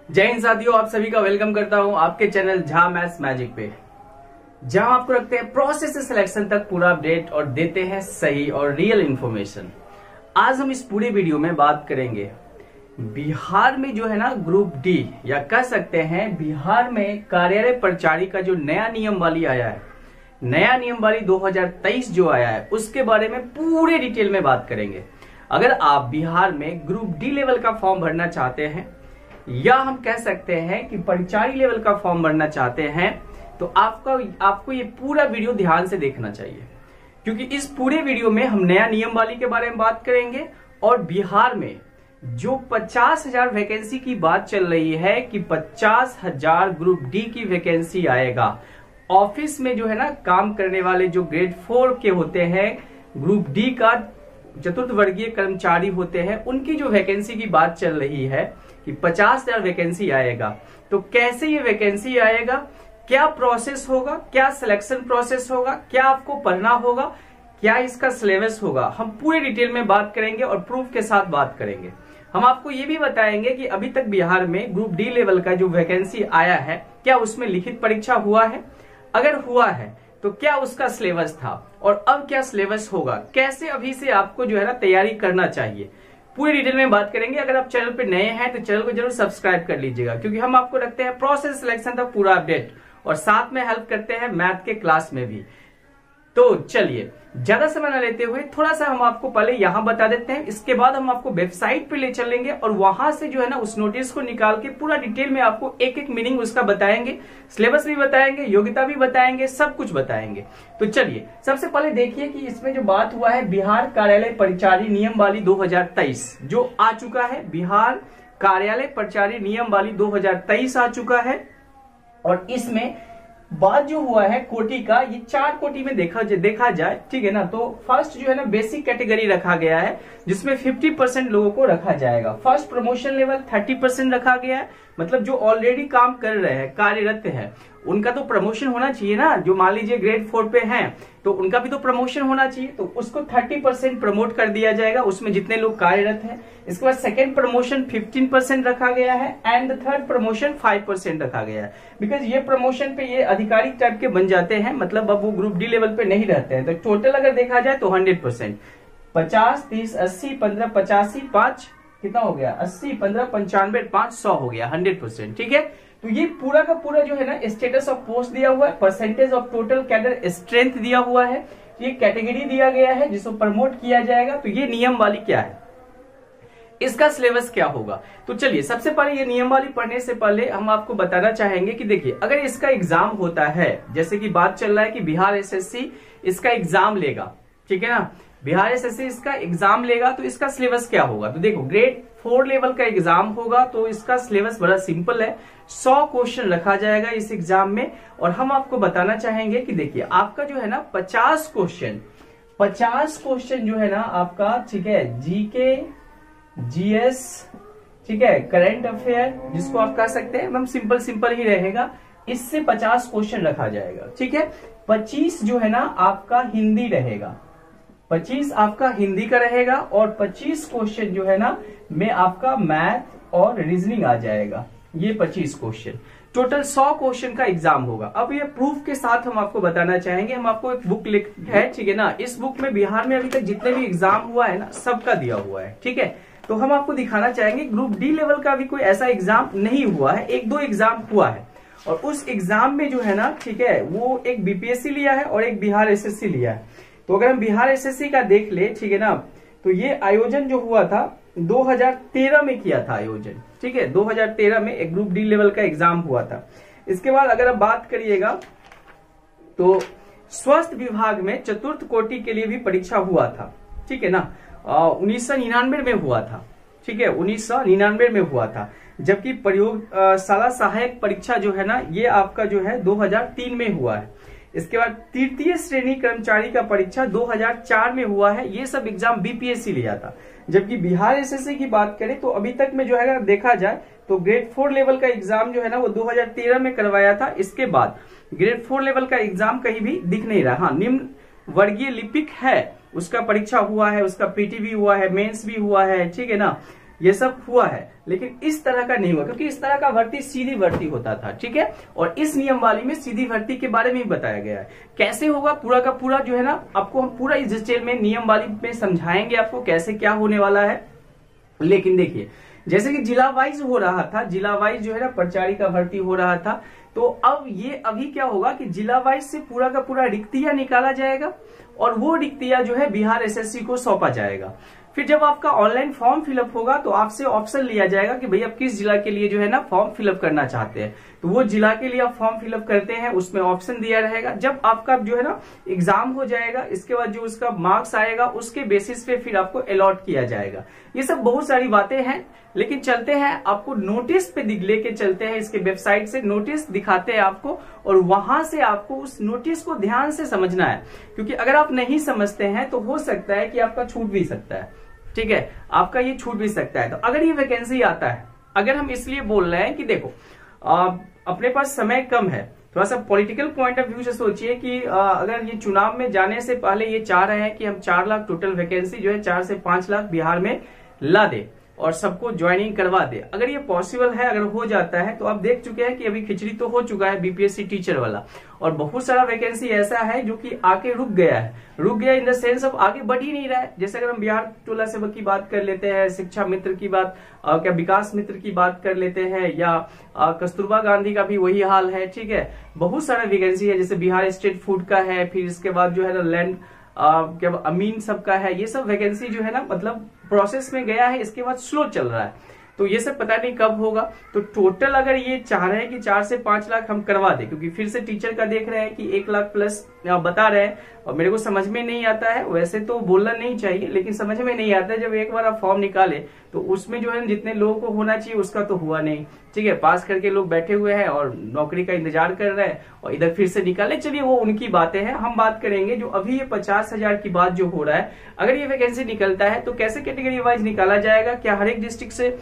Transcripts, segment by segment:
जय हिंद साथियों, आप सभी का वेलकम करता हूं आपके चैनल झा मैथ्स मैजिक पे, जहां आपको रखते हैं प्रोसेस से सिलेक्शन तक पूरा अपडेट और देते हैं सही और रियल इंफॉर्मेशन। आज हम इस पूरे वीडियो में बात करेंगे बिहार में जो है ना ग्रुप डी, या कह सकते हैं बिहार में कार्यालय परिचारी का जो नया नियम वाली आया है, नया नियम वाली 2023 जो आया है, उसके बारे में पूरे डिटेल में बात करेंगे। अगर आप बिहार में ग्रुप डी लेवल का फॉर्म भरना चाहते हैं, या हम कह सकते हैं कि परिचारी लेवल का फॉर्म भरना चाहते हैं, तो आपको ये पूरा वीडियो ध्यान से देखना चाहिए, क्योंकि इस पूरे वीडियो में हम नया नियम वाली के बारे में बात करेंगे और बिहार में जो 50,000 वैकेंसी की बात चल रही है कि 50,000 ग्रुप डी की वैकेंसी आएगा। ऑफिस में जो है ना काम करने वाले जो ग्रेड 4 के होते हैं, ग्रुप डी का चतुर्थ वर्गीय कर्मचारी होते हैं, उनकी जो वैकेंसी की बात चल रही है कि 50,000 वैकेंसी आएगा। तो कैसे ये वैकेंसी आएगा, क्या प्रोसेस होगा, क्या सिलेक्शन प्रोसेस होगा, क्या आपको पढ़ना होगा, क्या इसका सिलेबस होगा, हम पूरे डिटेल में बात करेंगे और प्रूफ के साथ बात करेंगे। हम आपको ये भी बताएंगे कि अभी तक बिहार में ग्रुप डी लेवल का जो वैकेंसी आया है, क्या उसमें लिखित परीक्षा हुआ है, अगर हुआ है तो क्या उसका सिलेबस था और अब क्या सिलेबस होगा, कैसे अभी से आपको जो है ना तैयारी करना चाहिए, पूरी डिटेल में बात करेंगे। अगर आप चैनल पे नए हैं तो चैनल को जरूर सब्सक्राइब कर लीजिएगा, क्योंकि हम आपको रखते हैं प्रोसेस सिलेक्शन तक पूरा अपडेट और साथ में हेल्प करते हैं मैथ के क्लास में भी। तो चलिए ज्यादा समय न लेते हुए थोड़ा सा हम आपको पहले यहां बता देते हैं, इसके बाद हम आपको वेबसाइट पे ले चलेंगे और वहां से जो है ना उस नोटिस को निकाल के पूरा डिटेल में आपको एक एक मीनिंग उसका बताएंगे, सिलेबस भी बताएंगे, योग्यता भी बताएंगे, सब कुछ बताएंगे। तो चलिए सबसे पहले देखिए कि इसमें जो बात हुआ है बिहार कार्यालय परिचारी नियम वाली 2023 जो आ चुका है, बिहार कार्यालय परिचारी नियम वाली 2023 आ चुका है। और इसमें बात जो हुआ है कोटि का, ये 4 कोटि में देखा जाए, ठीक है ना। तो फर्स्ट जो है ना बेसिक कैटेगरी रखा गया है, जिसमें 50% लोगों को रखा जाएगा। फर्स्ट प्रमोशन लेवल 30% रखा गया है, मतलब जो ऑलरेडी काम कर रहे हैं, कार्यरत है, उनका तो प्रमोशन होना चाहिए ना। जो मान लीजिए ग्रेड 4 पे हैं तो उनका भी तो प्रमोशन होना चाहिए, तो उसको 30% प्रमोट कर दिया जाएगा, उसमें जितने लोग कार्यरत हैं। इसके बाद सेकेंड प्रमोशन 15% रखा गया है एंड थर्ड प्रमोशन 5% रखा गया है, बिकॉज ये प्रमोशन पे ये अधिकारी टाइप के बन जाते हैं, मतलब अब वो ग्रुप डी लेवल पे नहीं रहते हैं। तो टोटल अगर देखा जाए तो 100%, 50, 30, 80, 15, 85, 5 कितना हो गया, 80, 15, 95, 5, 100 हो गया, 100%। ठीक है, तो ये पूरा का पूरा जो है ना स्टेटस ऑफ पोस्ट दिया हुआ है, percentage of total cadre strength दिया हुआ है, ये कैटेगरी दिया गया है जिसको प्रमोट किया जाएगा। तो ये नियम वाली क्या है, इसका सिलेबस क्या होगा। तो चलिए सबसे पहले ये नियम वाली पढ़ने से पहले हम आपको बताना चाहेंगे कि देखिए अगर इसका एग्जाम होता है, जैसे कि बात चल रहा है कि बिहार एसएससी इसका एग्जाम लेगा, ठीक है ना, बिहार एसएससी इसका एग्जाम लेगा, तो इसका सिलेबस क्या होगा। तो देखो ग्रेड 4 लेवल का एग्जाम होगा, तो इसका सिलेबस बड़ा सिंपल है, 100 क्वेश्चन रखा जाएगा इस एग्जाम में। और हम आपको बताना चाहेंगे कि देखिए आपका जो है ना 50 क्वेश्चन जो है ना आपका, ठीक है, जीके, जीएस, ठीक है, करंट अफेयर जिसको आप कह सकते हैं, हम सिंपल ही रहेगा, इससे 50 क्वेश्चन रखा जाएगा। ठीक है, 25 जो है ना आपका हिंदी रहेगा, 25 आपका हिंदी का रहेगा और 25 क्वेश्चन जो है ना में आपका मैथ और रीजनिंग आ जाएगा। ये 25 क्वेश्चन, टोटल 100 क्वेश्चन का एग्जाम होगा। अब ये प्रूफ के साथ हम आपको बताना चाहेंगे, हम आपको एक बुक लिख है, ठीक है ना, इस बुक में बिहार में अभी तक जितने भी एग्जाम हुआ है ना सबका दिया हुआ है। ठीक है, तो हम आपको दिखाना चाहेंगे ग्रुप डी लेवल का भी कोई ऐसा एग्जाम नहीं हुआ है, 1-2 एग्जाम हुआ है, और उस एग्जाम में जो है ना, ठीक है, वो एक बीपीएससी लिया है और एक बिहार एसएससी लिया है। तो अगर हम बिहार एसएससी का देख ले, ठीक है ना, तो ये आयोजन जो हुआ था 2013 में किया था आयोजन, ठीक है, 2013 में एक ग्रुप डी लेवल का एग्जाम हुआ था। इसके बाद अगर आप बात करिएगा तो स्वास्थ्य विभाग में चतुर्थ कोटि के लिए भी परीक्षा हुआ था, ठीक है ना, 1999 में हुआ था, ठीक है, 1999 में हुआ था। जबकि प्रयोगशाला सहायक परीक्षा जो है ना ये आपका जो है 2003 में हुआ है। इसके बाद तृतीय श्रेणी कर्मचारी का परीक्षा 2004 में हुआ है, ये सब एग्जाम बीपीएससी लिया था। जबकि बिहार एसएससी की बात करें तो अभी तक में जो है देखा जाए तो ग्रेड 4 लेवल का एग्जाम जो है ना वो 2013 में करवाया था। इसके बाद ग्रेड 4 लेवल का एग्जाम कहीं भी दिख नहीं रहा। हाँ, निम्न वर्गीय लिपिक है उसका परीक्षा हुआ है, उसका पीटी भी हुआ है, मेंस भी हुआ है, ठीक है ना, ये सब हुआ है, लेकिन इस तरह का नहीं हुआ, क्योंकि इस तरह का भर्ती सीधी भर्ती होता था, ठीक है। और इस नियम वाली में सीधी भर्ती के बारे में भी बताया गया है। कैसे होगा पूरा का पूरा जो है ना, आपको हम पूरा इस डिटेल में नियम वाली में समझाएंगे आपको कैसे क्या होने वाला है। लेकिन देखिए, जैसे कि जिला वाइज हो रहा था, जिला वाइज जो है ना प्राचार्य का भर्ती हो रहा था, तो अब ये अभी क्या होगा कि जिला वाइज से पूरा का पूरा रिक्तियां निकाला जाएगा और वो रिक्तियां जो है बिहार एसएससी को सौंपा जाएगा। फिर जब आपका ऑनलाइन फॉर्म फिलअप होगा तो आपसे ऑप्शन लिया जाएगा कि भाई आप किस जिला के लिए जो है ना फॉर्म फिलअप करना चाहते हैं, तो वो जिला के लिए आप फॉर्म फिलअप करते हैं, उसमें ऑप्शन दिया रहेगा। जब आपका जो है ना एग्जाम हो जाएगा, इसके बाद जो उसका मार्क्स आएगा उसके बेसिस पे फिर आपको अलॉट किया जाएगा। ये सब बहुत सारी बातें हैं, लेकिन चलते हैं आपको नोटिस पे लेके चलते हैं, इसके वेबसाइट से नोटिस दिखाते हैं आपको, और वहां से आपको उस नोटिस को ध्यान से समझना है, क्योंकि अगर आप नहीं समझते हैं तो हो सकता है कि आपका छूट भी सकता है, ठीक है, आपका ये छूट भी सकता है। तो अगर ये वैकेंसी आता है, अगर हम इसलिए बोल रहे हैं कि देखो अपने पास समय कम है, थोड़ा सा पॉलिटिकल पॉइंट ऑफ व्यू से सोचिए कि अगर ये चुनाव में जाने से पहले ये चाह रहे हैं कि हम 4 लाख टोटल वैकेंसी जो है 4 से 5 लाख बिहार में ला दे और सबको ज्वाइनिंग करवा दे। अगर ये पॉसिबल है, अगर हो जाता है, तो आप देख चुके हैं कि अभी खिचड़ी तो हो चुका है बीपीएससी टीचर वाला, और बहुत सारा वैकेंसी ऐसा है जो कि आके रुक गया है, रुक गया इन द सेंस अब आगे बढ़ ही नहीं रहा है। जैसे अगर हम बिहार टोला सेवक की बात कर लेते हैं, शिक्षा मित्र की बात, क्या विकास मित्र की बात कर लेते हैं, या कस्तूरबा गांधी का भी वही हाल है, ठीक है। बहुत सारा वैकेंसी है, जैसे बिहार स्टेट फूड का है, फिर इसके बाद जो है ना लैंड क्या अमीन सबका है, ये सब वैकेंसी जो है ना मतलब प्रोसेस में गया है, इसके बाद स्लो चल रहा है, तो ये सब पता नहीं कब होगा। तो टोटल अगर ये चाह रहे हैं कि 4 से 5 लाख हम करवा दें, क्योंकि फिर से टीचर का देख रहे हैं कि 1 लाख प्लस बता रहे हैं, और मेरे को समझ में नहीं आता है, वैसे तो बोलना नहीं चाहिए लेकिन समझ में नहीं आता है। जब एक बार आप फॉर्म निकाले तो उसमें जो है जितने लोगों को होना चाहिए उसका तो हुआ नहीं, ठीक है। पास करके लोग बैठे हुए हैं और नौकरी का इंतजार कर रहे हैं, और इधर फिर से निकाले, चलिए वो उनकी बातें हैं। हम बात करेंगे जो अभी ये 50,000 की बात जो हो रहा है, अगर ये वैकेंसी निकलता है तो कैसे कैटेगरी वाइज निकाला जाएगा, क्या हर एक डिस्ट्रिक्ट से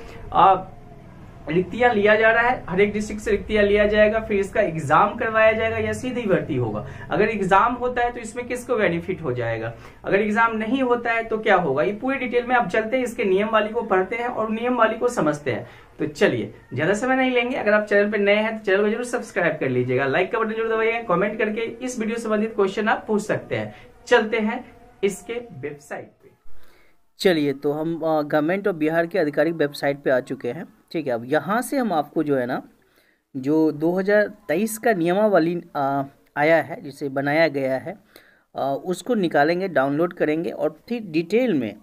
रिक्तियां लिया जा रहा है, हर एक डिस्ट्रिक्ट से रिक्तियां लिया जाएगा, फिर इसका एग्जाम करवाया जाएगा या सीधी भर्ती होगा। अगर एग्जाम होता है तो इसमें किसको बेनिफिट हो जाएगा, अगर एग्जाम नहीं होता है तो क्या होगा, ये पूरी डिटेल में आप चलते हैं, इसके नियम वाली को पढ़ते हैं और नियम वाली को समझते हैं। तो चलिए ज्यादा समय नहीं लेंगे, अगर आप चैनल पर नए हैं तो चैनल को जरूर सब्सक्राइब कर लीजिएगा, लाइक का बटन जरूर दबाइएगा, कमेंट करके इस वीडियो से संबंधित क्वेश्चन आप पूछ सकते हैं। चलते हैं इसके वेबसाइट पे। चलिए, तो हम गवर्नमेंट ऑफ बिहार के आधिकारिक वेबसाइट पे आ चुके हैं, ठीक है। अब यहाँ से हम आपको जो है ना, जो 2023 का नियमावली आया है, जिसे बनाया गया है, उसको निकालेंगे, डाउनलोड करेंगे और फिर डिटेल में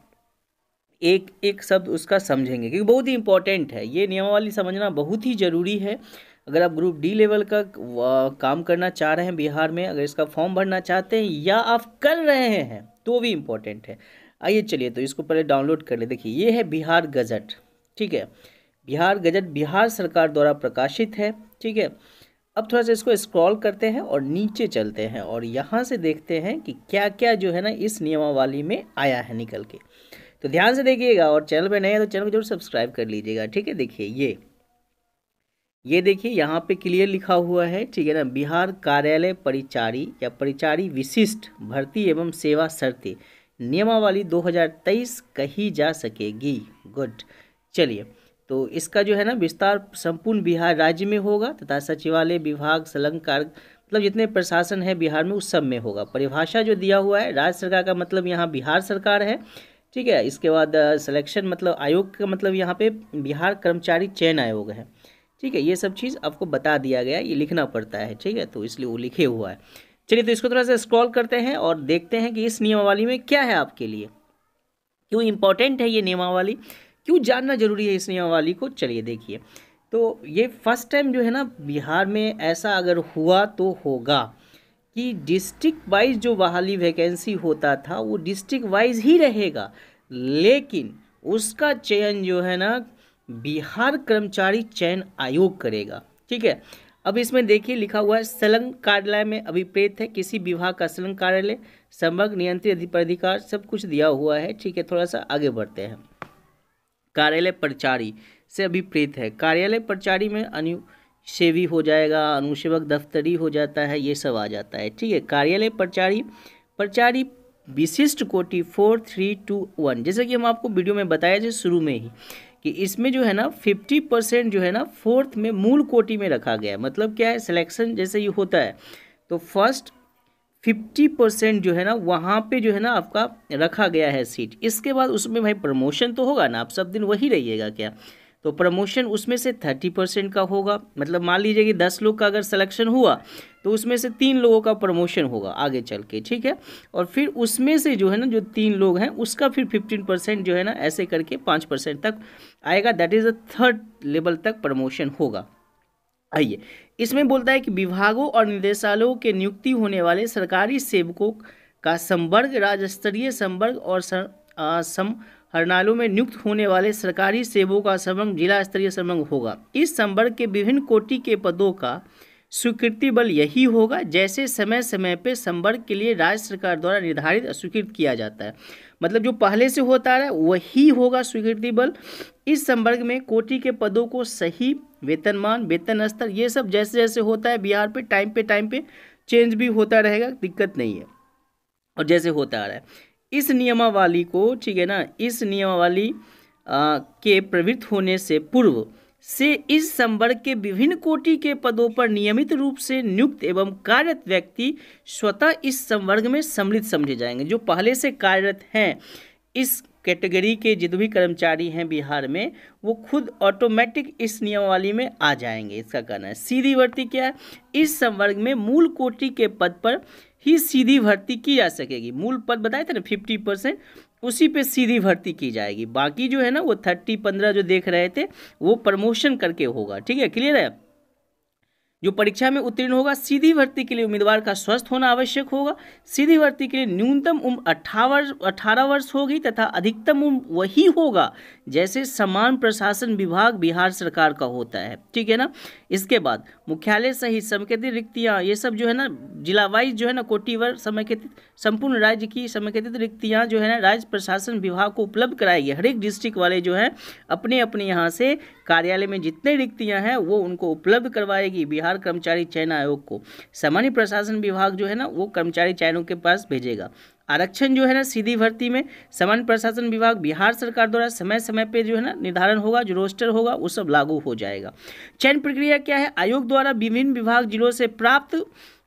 एक एक शब्द उसका समझेंगे, क्योंकि बहुत ही इंपॉर्टेंट है। ये नियमावली समझना बहुत ही ज़रूरी है। अगर आप ग्रुप डी लेवल का काम करना चाह रहे हैं बिहार में, अगर इसका फॉर्म भरना चाहते हैं या आप कर रहे हैं तो भी इम्पोर्टेंट है। आइए चलिए, तो इसको पहले डाउनलोड कर ले। देखिए, ये है बिहार गजट, ठीक है। बिहार गजट बिहार सरकार द्वारा प्रकाशित है, ठीक है। अब थोड़ा सा इसको स्क्रॉल करते हैं और नीचे चलते हैं और यहाँ से देखते हैं कि क्या क्या जो है ना इस नियमावली में आया है निकल के। तो ध्यान से देखिएगा, और चैनल पे नए हैं तो चैनल को जरूर सब्सक्राइब कर लीजिएगा, ठीक है। देखिए, ये देखिए यहाँ पे क्लियर लिखा हुआ है, ठीक है ना, बिहार कार्यालय परिचारी या परिचारी विशिष्ट भर्ती एवं सेवा शर्तें नियमावली 2023 कही जा सकेगी। गुड। चलिए, तो इसका जो है ना विस्तार संपूर्ण बिहार राज्य में होगा तथा सचिवालय विभाग संलग्न कार्य, मतलब जितने प्रशासन है बिहार में उस सब में होगा। परिभाषा जो दिया हुआ है, राज्य सरकार का मतलब यहाँ बिहार सरकार है, ठीक है। इसके बाद सिलेक्शन मतलब आयोग का मतलब यहाँ पे बिहार कर्मचारी चयन आयोग है, ठीक है। ये सब चीज़ आपको बता दिया गया, ये लिखना पड़ता है, ठीक है, तो इसलिए वो लिखे हुआ है। चलिए, तो इसको थोड़ा सा स्क्रॉल करते हैं और देखते हैं कि इस नियमावली में क्या है आपके लिए, क्यों इम्पोर्टेंट है ये नियमावली, क्यों जानना जरूरी है इस नियमावली को। चलिए देखिए, तो ये फर्स्ट टाइम जो है ना बिहार में ऐसा अगर हुआ तो होगा कि डिस्ट्रिक्ट वाइज जो बहाली वैकेंसी होता था वो डिस्ट्रिक्ट वाइज ही रहेगा, लेकिन उसका चयन जो है ना बिहार कर्मचारी चयन आयोग करेगा, ठीक है। अब इसमें देखिए लिखा हुआ है संलग्न कार्यालय में अभिप्रेत है किसी विभाग का संलग्न कार्यालय, समग्र नियंत्रित अधिकार, सब कुछ दिया हुआ है, ठीक है। थोड़ा सा आगे बढ़ते हैं। कार्यालय परिचारी से अभिप्रेत है, कार्यालय परिचारी में अनुसेवी हो जाएगा, अनुसेवक दफ्तरी हो जाता है, ये सब आ जाता है, ठीक है। कार्यालय परिचारी, परिचारी विशिष्ट कोटि 4321, जैसे कि हम आपको वीडियो में बताया था शुरू में ही कि इसमें जो है ना 50% जो है ना फोर्थ में मूल कोटि में रखा गया है। मतलब क्या है, सिलेक्शन जैसे ये होता है तो फर्स्ट 50% जो है ना वहाँ पे जो है ना आपका रखा गया है सीट। इसके बाद उसमें भाई प्रमोशन तो होगा ना, आप सब दिन वही रहिएगा क्या, तो प्रमोशन उसमें से 30% का होगा। मतलब मान लीजिए कि 10 लोग का अगर सिलेक्शन हुआ तो उसमें से 3 लोगों का प्रमोशन होगा आगे चल के, ठीक है। और फिर उसमें से जो है ना जो 3 लोग हैं उसका फिर 15% जो है ना ऐसे करके 5% तक आएगा, that is a 3rd level तक प्रमोशन होगा। आइए, इसमें बोलता है कि विभागों और निदेशालयों के नियुक्ति होने वाले सरकारी सेवकों का संवर्ग, राज्य स्तरीय संवर्ग और समाहरणालयों में नियुक्त होने वाले सरकारी सेवकों का संवर्ग जिला स्तरीय संवर्ग होगा। इस संवर्ग के विभिन्न कोटि के पदों का स्वीकृति बल यही होगा जैसे समय समय पे संवर्ग के लिए राज्य सरकार द्वारा निर्धारित स्वीकृत किया जाता है। मतलब जो पहले से होता है वही होगा स्वीकृति बल। इस संवर्ग में कोटि के पदों को सही वेतनमान, वेतन स्तर, ये सब जैसे जैसे होता है बिहार पे टाइम पे चेंज भी होता रहेगा, दिक्कत नहीं है, और जैसे होता आ रहा है। इस नियमावली को, ठीक है ना, इस नियमावली के प्रवृत्त होने से पूर्व से इस संवर्ग के विभिन्न कोटि के पदों पर नियमित रूप से नियुक्त एवं कार्यरत व्यक्ति स्वतः इस संवर्ग में सम्मिलित समझे जाएंगे। जो पहले से कार्यरत हैं इस कैटेगरी के जितने भी कर्मचारी हैं बिहार में, वो खुद ऑटोमेटिक इस नियमावली में आ जाएंगे, इसका कहना है। सीधी भर्ती क्या है, इस संवर्ग में मूल कोटि के पद पर ही सीधी भर्ती की जा सकेगी। मूल पद बताए थे ना 50%, उसी पे सीधी भर्ती की जाएगी। बाकी जो है ना वो 30-15 जो देख रहे थे वो प्रमोशन करके होगा, ठीक है, क्लियर है। जो परीक्षा में उत्तीर्ण होगा, सीधी भर्ती के लिए उम्मीदवार का स्वस्थ होना आवश्यक होगा। सीधी भर्ती के लिए न्यूनतम उम्र 18 वर्ष होगी तथा अधिकतम उम्र वही होगा जैसे समान प्रशासन विभाग बिहार सरकार का होता है, ठीक है ना। इसके बाद मुख्यालय सहित समेकित रिक्तियाँ, ये सब जो है ना जिला वाइज जो है ना कोटिवार समेकित संपूर्ण राज्य की समेकित रिक्तियाँ जो है ना राज्य प्रशासन विभाग को उपलब्ध कराएगी। हर एक डिस्ट्रिक्ट वाले जो है अपने अपने यहाँ से कार्यालय में जितने रिक्तियाँ हैं वो उनको उपलब्ध करवाएगी बिहार कर्मचारी चयन आयोग को। सामान्य प्रशासन विभाग जो है ना वो कर्मचारी चयनों के पास भेजेगा। आरक्षण जो है ना सीधी भर्ती में सामान्य प्रशासन विभाग बिहार सरकार द्वारा समय समय पे जो है ना निर्धारण होगा, जो रोस्टर होगा वो सब लागू हो जाएगा। चयन प्रक्रिया क्या है, आयोग द्वारा विभिन्न विभाग जिलों से प्राप्त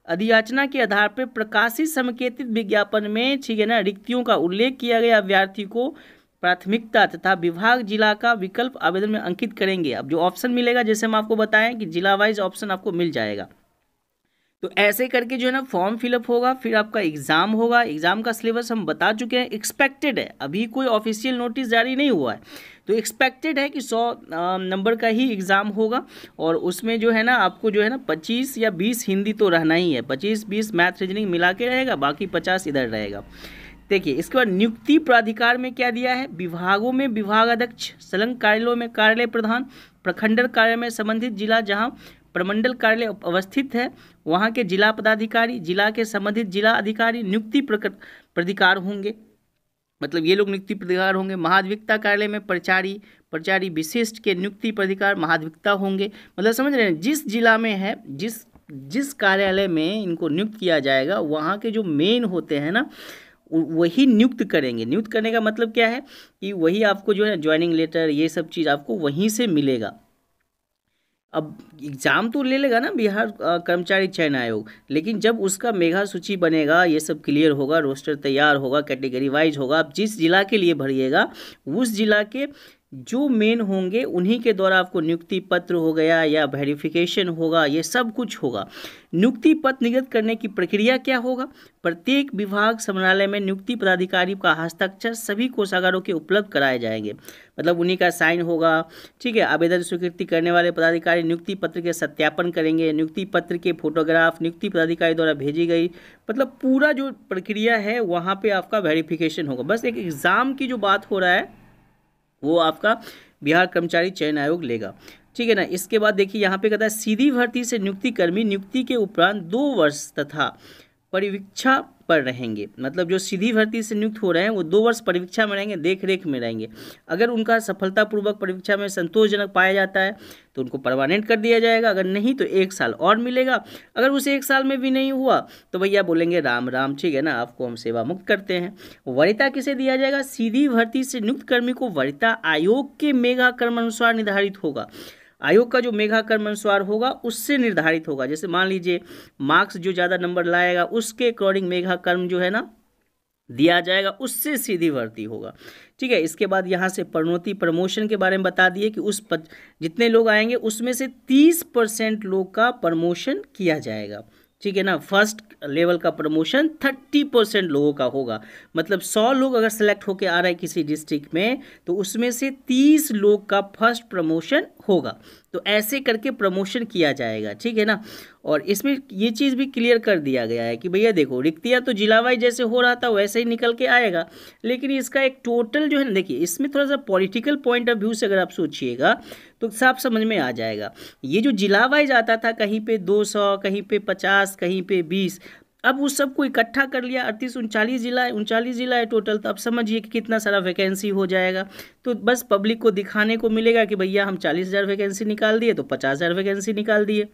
अधियाचना के आधार पर प्रकाशित समेकित विज्ञापन में, ठीक है ना, रिक्तियों का उल्लेख किया गया अभ्यर्थी को प्राथमिकता तथा विभाग जिला का विकल्प आवेदन में अंकित करेंगे। अब जो ऑप्शन मिलेगा, जैसे हम आपको बताएं कि जिला वाइज ऑप्शन आपको मिल जाएगा, तो ऐसे करके जो है ना फॉर्म फिलअप होगा, फिर आपका एग्जाम होगा। एग्जाम का सिलेबस हम बता चुके हैं, एक्सपेक्टेड है, अभी कोई ऑफिशियल नोटिस जारी नहीं हुआ है, तो एक्सपेक्टेड है कि 100 नंबर का ही एग्ज़ाम होगा। और उसमें जो है ना आपको जो है ना 25 या 20 हिंदी तो रहना ही है, 25-20 मैथ रीजनिंग मिला के रहेगा, बाकी 50 इधर रहेगा। देखिए, इसके बाद नियुक्ति प्राधिकार में क्या दिया है, विभागों में विभागाध्यक्ष, संलग्न कार्यालयों में कार्यालय प्रधान, प्रखंडल कार्यालय में संबंधित जिला जहां प्रमंडल कार्यालय अवस्थित है वहां के जिला पदाधिकारी, जिला के संबंधित जिला अधिकारी नियुक्ति प्राधिकार होंगे। मतलब ये लोग नियुक्ति प्राधिकार होंगे। महाधिवक्ता कार्यालय में प्रचारी विशिष्ट के नियुक्ति प्राधिकार महाधिवक्ता होंगे। मतलब समझ रहे हैं, जिस जिला में है, जिस कार्यालय में इनको नियुक्त किया जाएगा वहाँ के जो मेन होते हैं ना वही नियुक्त करेंगे। नियुक्त करने का मतलब क्या है कि वही आपको जो है ज्वाइनिंग लेटर ये सब चीज़ आपको वहीं से मिलेगा। अब एग्ज़ाम तो ले लेगा ना बिहार कर्मचारी चयन आयोग, लेकिन जब उसका मेगा सूची बनेगा, ये सब क्लियर होगा, रोस्टर तैयार होगा, कैटेगरी वाइज होगा, आप जिस जिला के लिए भरिएगा उस जिला के जो मेन होंगे उन्हीं के द्वारा आपको नियुक्ति पत्र हो गया या वेरिफिकेशन होगा, ये सब कुछ होगा। नियुक्ति पत्र निर्गत करने की प्रक्रिया क्या होगा, प्रत्येक विभाग समन्वयालय में नियुक्ति पदाधिकारी का हस्ताक्षर सभी कोषागारों के उपलब्ध कराए जाएंगे। मतलब उन्हीं का साइन होगा, ठीक है। आवेदन स्वीकृति करने वाले पदाधिकारी नियुक्ति पत्र के सत्यापन करेंगे, नियुक्ति पत्र के फोटोग्राफ नियुक्ति पदाधिकारी द्वारा भेजी गई, मतलब पूरा जो प्रक्रिया है वहाँ पे आपका वेरिफिकेशन होगा। बस एक एग्ज़ाम की जो बात हो रहा है वो आपका बिहार कर्मचारी चयन आयोग लेगा, ठीक है ना। इसके बाद देखिए यहाँ पे कहता है सीधी भर्ती से नियुक्ति कर्मी नियुक्ति के उपरांत 2 वर्ष तथा परिवीक्षा पर रहेंगे, मतलब जो सीधी भर्ती से नियुक्त हो रहे हैं वो 2 वर्ष परिवीक्षा में रहेंगे, देख रेख में रहेंगे। अगर उनका सफलतापूर्वक परिवीक्षा में संतोषजनक पाया जाता है तो उनको परमानेंट कर दिया जाएगा, अगर नहीं तो 1 साल और मिलेगा। अगर उस 1 साल में भी नहीं हुआ तो भैया बोलेंगे राम राम, ठीक है ना, आपको हम सेवा मुक्त करते हैं। वरीयता किसे दिया जाएगा? सीधी भर्ती से नियुक्त कर्मी को वरीयता आयोग के मेगा क्रम अनुसार निर्धारित होगा। आयोग का जो मेगा क्रम अनुसार होगा उससे निर्धारित होगा। जैसे मान लीजिए मार्क्स जो ज़्यादा नंबर लाएगा उसके अकॉर्डिंग मेगा क्रम जो है ना दिया जाएगा, उससे सीधी भर्ती होगा, ठीक है। इसके बाद यहाँ से प्रोन्नति प्रमोशन के बारे में बता दिए कि जितने लोग आएंगे उसमें से 30% लोग का प्रमोशन किया जाएगा, ठीक है ना। फर्स्ट लेवल का प्रमोशन 30% लोगों का होगा, मतलब 100 लोग अगर सेलेक्ट होकर आ रहे हैं किसी डिस्ट्रिक्ट में तो उसमें से 30 लोग का फर्स्ट प्रमोशन होगा। तो ऐसे करके प्रमोशन किया जाएगा, ठीक है ना। और इसमें ये चीज़ भी क्लियर कर दिया गया है कि भैया देखो रिक्तियाँ तो जिला वाइज जैसे हो रहा था वैसे ही निकल के आएगा, लेकिन इसका एक टोटल जो है ना, देखिए इसमें थोड़ा सा पॉलिटिकल पॉइंट ऑफ व्यू से अगर आप सोचिएगा तो साफ समझ में आ जाएगा। ये जो जिला वाइज आता था कहीं पे 200, कहीं पे 50, कहीं पे 20, अब उस सबको इकट्ठा कर लिया, 39 जिला है, 39 जिला है टोटल, तो अब समझिए कि कितना सारा वैकेंसी हो जाएगा। तो बस पब्लिक को दिखाने को मिलेगा कि भैया हम 40,000 वैकेंसी निकाल दिए तो 50,000 वैकेंसी निकाल दिए।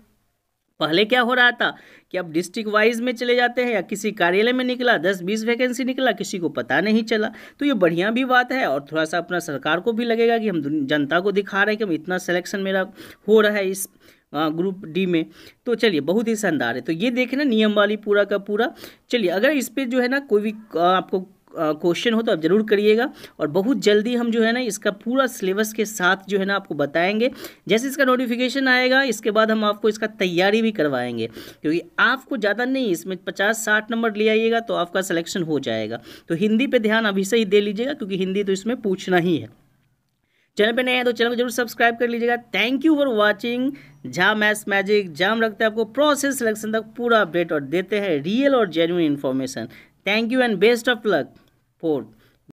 पहले क्या हो रहा था कि अब डिस्ट्रिक्ट वाइज में चले जाते हैं या किसी कार्यालय में निकला 10-20 वैकेंसी निकला, किसी को पता नहीं चला। तो ये बढ़िया भी बात है और थोड़ा सा अपना सरकार को भी लगेगा कि हम जनता को दिखा रहे हैं कि हम इतना सिलेक्शन मेरा हो रहा है इस ग्रुप डी में। तो चलिए बहुत ही शानदार है। तो ये देखें ना नियम वाली पूरा का पूरा। चलिए अगर इस पर जो है ना कोई भी आपको क्वेश्चन हो तो आप जरूर करिएगा, और बहुत जल्दी हम जो है ना इसका पूरा सिलेबस के साथ जो है ना आपको बताएंगे। जैसे इसका नोटिफिकेशन आएगा इसके बाद हम आपको इसका तैयारी भी करवाएंगे, क्योंकि आपको ज़्यादा नहीं इसमें 50-60 नंबर ले आइएगा तो आपका सिलेक्शन हो जाएगा। तो हिंदी पे ध्यान अभी से ही दे लीजिएगा क्योंकि हिंदी तो इसमें पूछना ही है। चैनल पे नए हैं तो चैनल को जरूर सब्सक्राइब कर लीजिएगा। Thank you for watching Jha maths magic. जाम रखते हैं आपको प्रोसेस सिलेक्शन तक पूरा अपडेट और देते हैं रियल और genuine information. Thank you and best of luck for